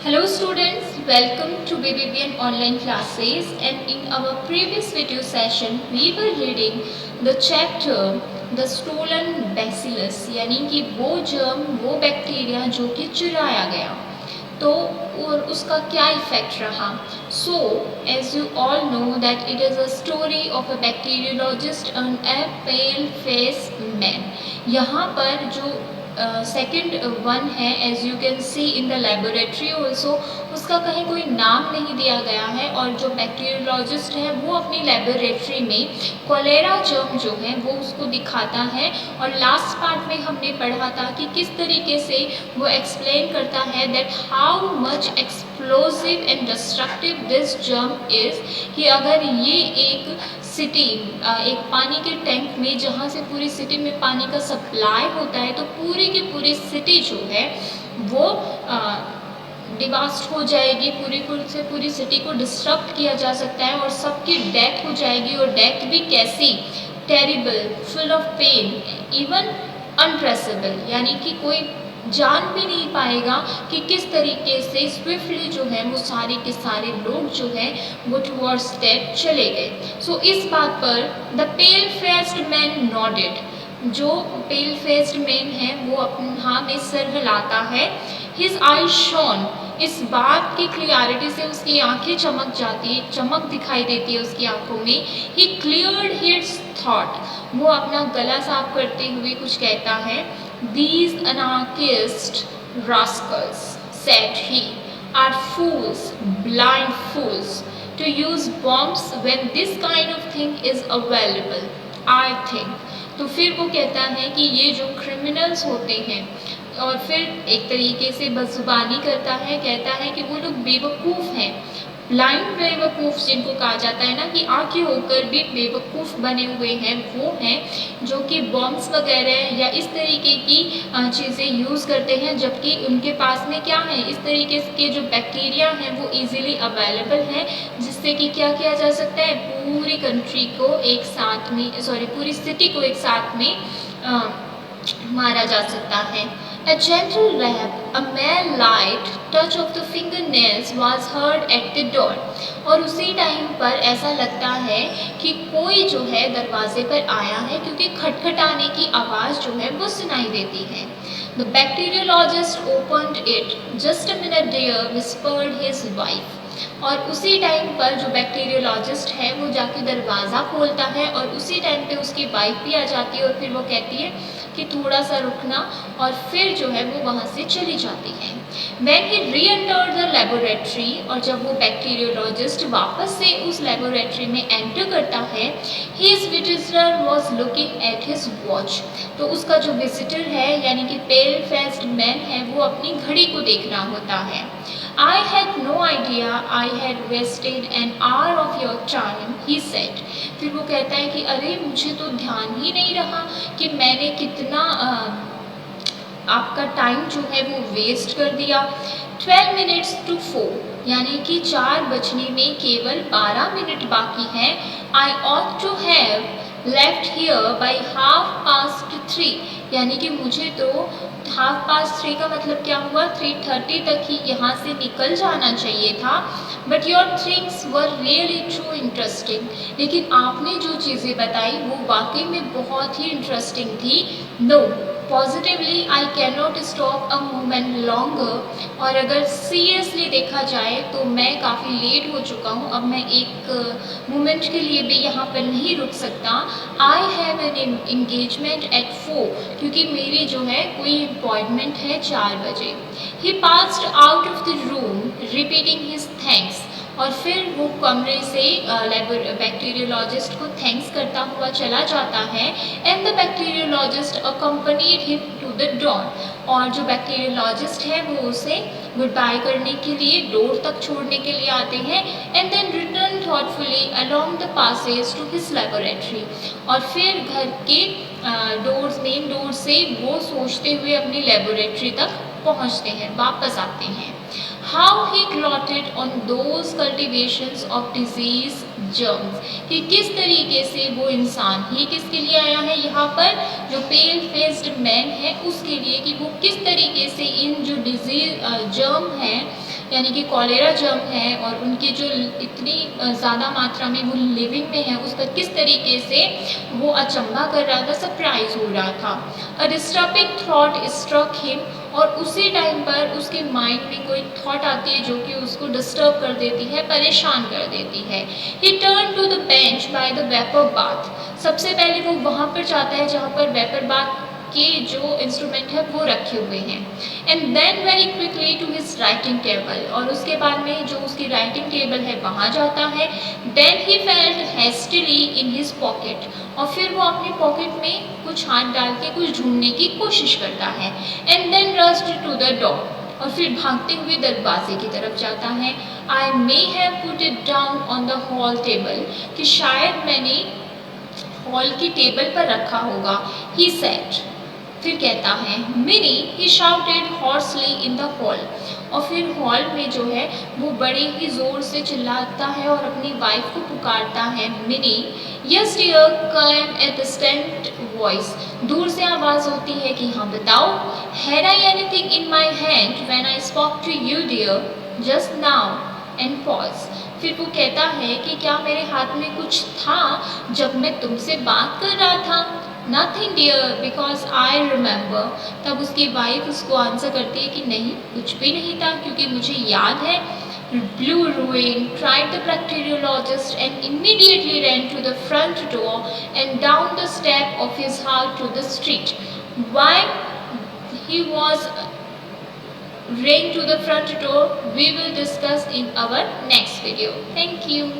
Hello students, welcome to BBBN online classes, and in our previous video session we were reading the chapter The Stolen Bacillus यानी कि वो germ वो bacteria जो कि चुराया गया तो और उसका क्या इफेक्ट रहा. So as you all know that it is a story of a bacteriologist and a pale face man. यहाँ पर जो सेकेंड वन है as you can see in the laboratory also, उसका कहीं कोई नाम नहीं दिया गया है और जो बैक्टीरियोलॉजिस्ट है वो अपनी लेबोरेटरी में कोलेरा जर्म जो है वो उसको दिखाता है. और लास्ट पार्ट में हमने पढ़ा था कि किस तरीके से वो एक्सप्लेन करता है that how much explosive and destructive this germ is, कि अगर ये एक सिटी एक पानी के टैंक में जहाँ से पूरी सिटी में पानी का सप्लाई होता है तो पूरी की पूरी सिटी जो है वो डिवास्ट हो जाएगी, पूरी सिटी को डिस्ट्रक्ट किया जा सकता है और सबकी डेथ हो जाएगी. और डेथ भी कैसी, terrible, full of pain, even untraceable, यानी कि कोई जान भी नहीं पाएगा कि किस तरीके से स्विफ्टली जो है वो सारे के सारे लोग जो हैं वो टुवर्ड्स डेथ चले गए. सो इस बात पर the pale faced man nodded. जो पेल फेस्ड मैन है वो अपना हाँ में सर हिलाता है. हिज आई शॉन, इस बात की क्लियरिटी से उसकी आंखें चमक जाती है, चमक दिखाई देती है उसकी आंखों में. ही क्लियर्ड हिज थॉट, वो अपना गला साफ करते हुए कुछ कहता है. These anarchist rascals, said he, are fools, blind fools, to use bombs when this kind of thing is available, I think. तो फिर वो कहता है कि ये जो क्रिमिनल्स होते हैं, और फिर एक तरीके से बदजुबानी करता है, कहता है कि वो लोग बेवकूफ़ हैं. ब्लाइंड बेवकूफ़ जिनको कहा जाता है ना, कि आंखें होकर भी बेवकूफ़ बने हुए हैं, वो हैं जो कि बॉम्ब्स वगैरह या इस तरीके की चीज़ें यूज़ करते हैं, जबकि उनके पास में क्या है, इस तरीके के जो बैक्टीरिया हैं वो इजीली अवेलेबल हैं, जिससे कि क्या किया जा सकता है, पूरी कंट्री को एक साथ में पूरी सिटी को एक साथ में मारा जा सकता है. A gentle rap, a mere light touch of the fingernails was heard at the door. और उसी टाइम पर ऐसा लगता है कि कोई जो है दरवाजे पर आया है, क्योंकि खटखटाने की आवाज़ जो है वो सुनाई देती है. The bacteriologist opened it. Just a minute dear, whispered his wife. और उसी टाइम पर जो बैक्टीरियोलॉजिस्ट है वो जाके दरवाज़ा खोलता है और उसी टाइम पे उसकी वाइफ भी आ जाती है और फिर वो कहती है कि थोड़ा सा रुकना, और फिर जो है वो वहाँ से चली जाती है. When he re-entered the laboratory, और जब वो बैक्टीरियोलॉजिस्ट वापस से उस लेबोरेटरी में एंटर करता है, his visitor was looking at his watch. तो उसका जो विजिटर है यानी कि पेल फेस्ड मैन है वो अपनी घड़ी को देख रहा होता है. I had no idea I had wasted an hour of your time, he said. फिर वो कहता है कि अरे मुझे तो ध्यान ही नहीं रहा कि मैंने कितना आपका टाइम जो है वो वेस्ट कर दिया. 12 minutes to 4, यानी कि 4 बजने में केवल 12 मिनट बाकी हैं. I ought to have left here by 3:30, यानी कि मुझे तो 3:30 का मतलब क्या हुआ, 3:30 तक ही यहाँ से निकल जाना चाहिए था. But your things were really true interesting, लेकिन आपने जो चीज़ें बताई वो वाकई में बहुत ही इंटरेस्टिंग थी. No, positively I can not stop a moment longer. और अगर सीरियसली देखा जाए तो मैं काफ़ी लेट हो चुका हूँ, अब मैं एक मोमेंट के लिए भी यहाँ पर नहीं रुक सकता. I have an engagement at 4, क्योंकि मेरी जो है कोई अपॉइंटमेंट है 4 बजे. He passed out of the room repeating his thanks, और फिर वो कमरे से बैक्टीरियोलॉजिस्ट को थैंक्स करता हुआ चला जाता है. And the bacteriologist accompanied him to the door, और जो बैक्टीरियोलॉजिस्ट है वो उसे गुड बाय करने के लिए डोर तक छोड़ने के लिए आते हैं. And then return thoughtfully along the passage to his laboratory, और फिर घर के मेन डोर से वो सोचते हुए अपनी लेबोरेटरी तक पहुंचते हैं, वापस आते हैं. How he glotted on those cultivations of disease germs, कि किस तरीके से वो इंसान, ये किसके लिए आया है यहाँ पर, जो पेल फेस्ड मैन है उसके लिए, कि वो किस तरीके से इन जो डिजीज जर्म हैं यानी कि कॉलेरा जर्म है और उनकी जो इतनी ज़्यादा मात्रा में वो लिविंग में है, उसका किस तरीके से वो अचंभा कर रहा था, सरप्राइज हो रहा था। अ डिस्टर्बिंग थॉट स्ट्रक हिम, और उसी टाइम पर उसके माइंड में कोई थॉट आती है जो कि उसको डिस्टर्ब कर देती है, परेशान कर देती है। He turn to the bench by the vapour bath, सबसे पहले वो वहाँ पर जाता है जहाँ पर वेपर बाथ के जो इंस्ट्रूमेंट है वो रखे हुए हैं। And then very quickly to his writing table, और उसके बाद में जो उसकी राइटिंग टेबल है वहाँ जाता है। Then he felt hastily in his pocket, और फिर वो अपनी पॉकेट में कुछ हाथ डाल के कुछ ढूंढने की कोशिश करता है। And then rushed to the door, और फिर भागते हुए दरवाजे की तरफ जाता है। I may have put it down on the hall table, कि शायद मैंने हॉल की टेबल पर रखा होगा। ही सेड, फिर कहता है, Minnie, he shouted hoarsely in the hall, और फिर हॉल में जो है वो बड़े ही ज़ोर से चिल्लाता है और अपनी वाइफ को पुकारता है, Minnie. Yes dear, came a distant voice, दूर से आवाज़ होती है कि हाँ बताओ। Had I anything in my hand when I spoke to you dear just now, and pause, फिर वो कहता है कि क्या मेरे हाथ में कुछ था जब मैं तुमसे बात कर रहा था। Nothing dear, because I remember, तब उसकी वाइफ उसको आंसर करती है कि नहीं, कुछ भी नहीं था क्योंकि मुझे याद है। Blue ruin, cried the bacteriologist and immediately ran to the front door and down the step of his house to the street. Why he was ran to the front door, we will discuss in our next video. Thank you.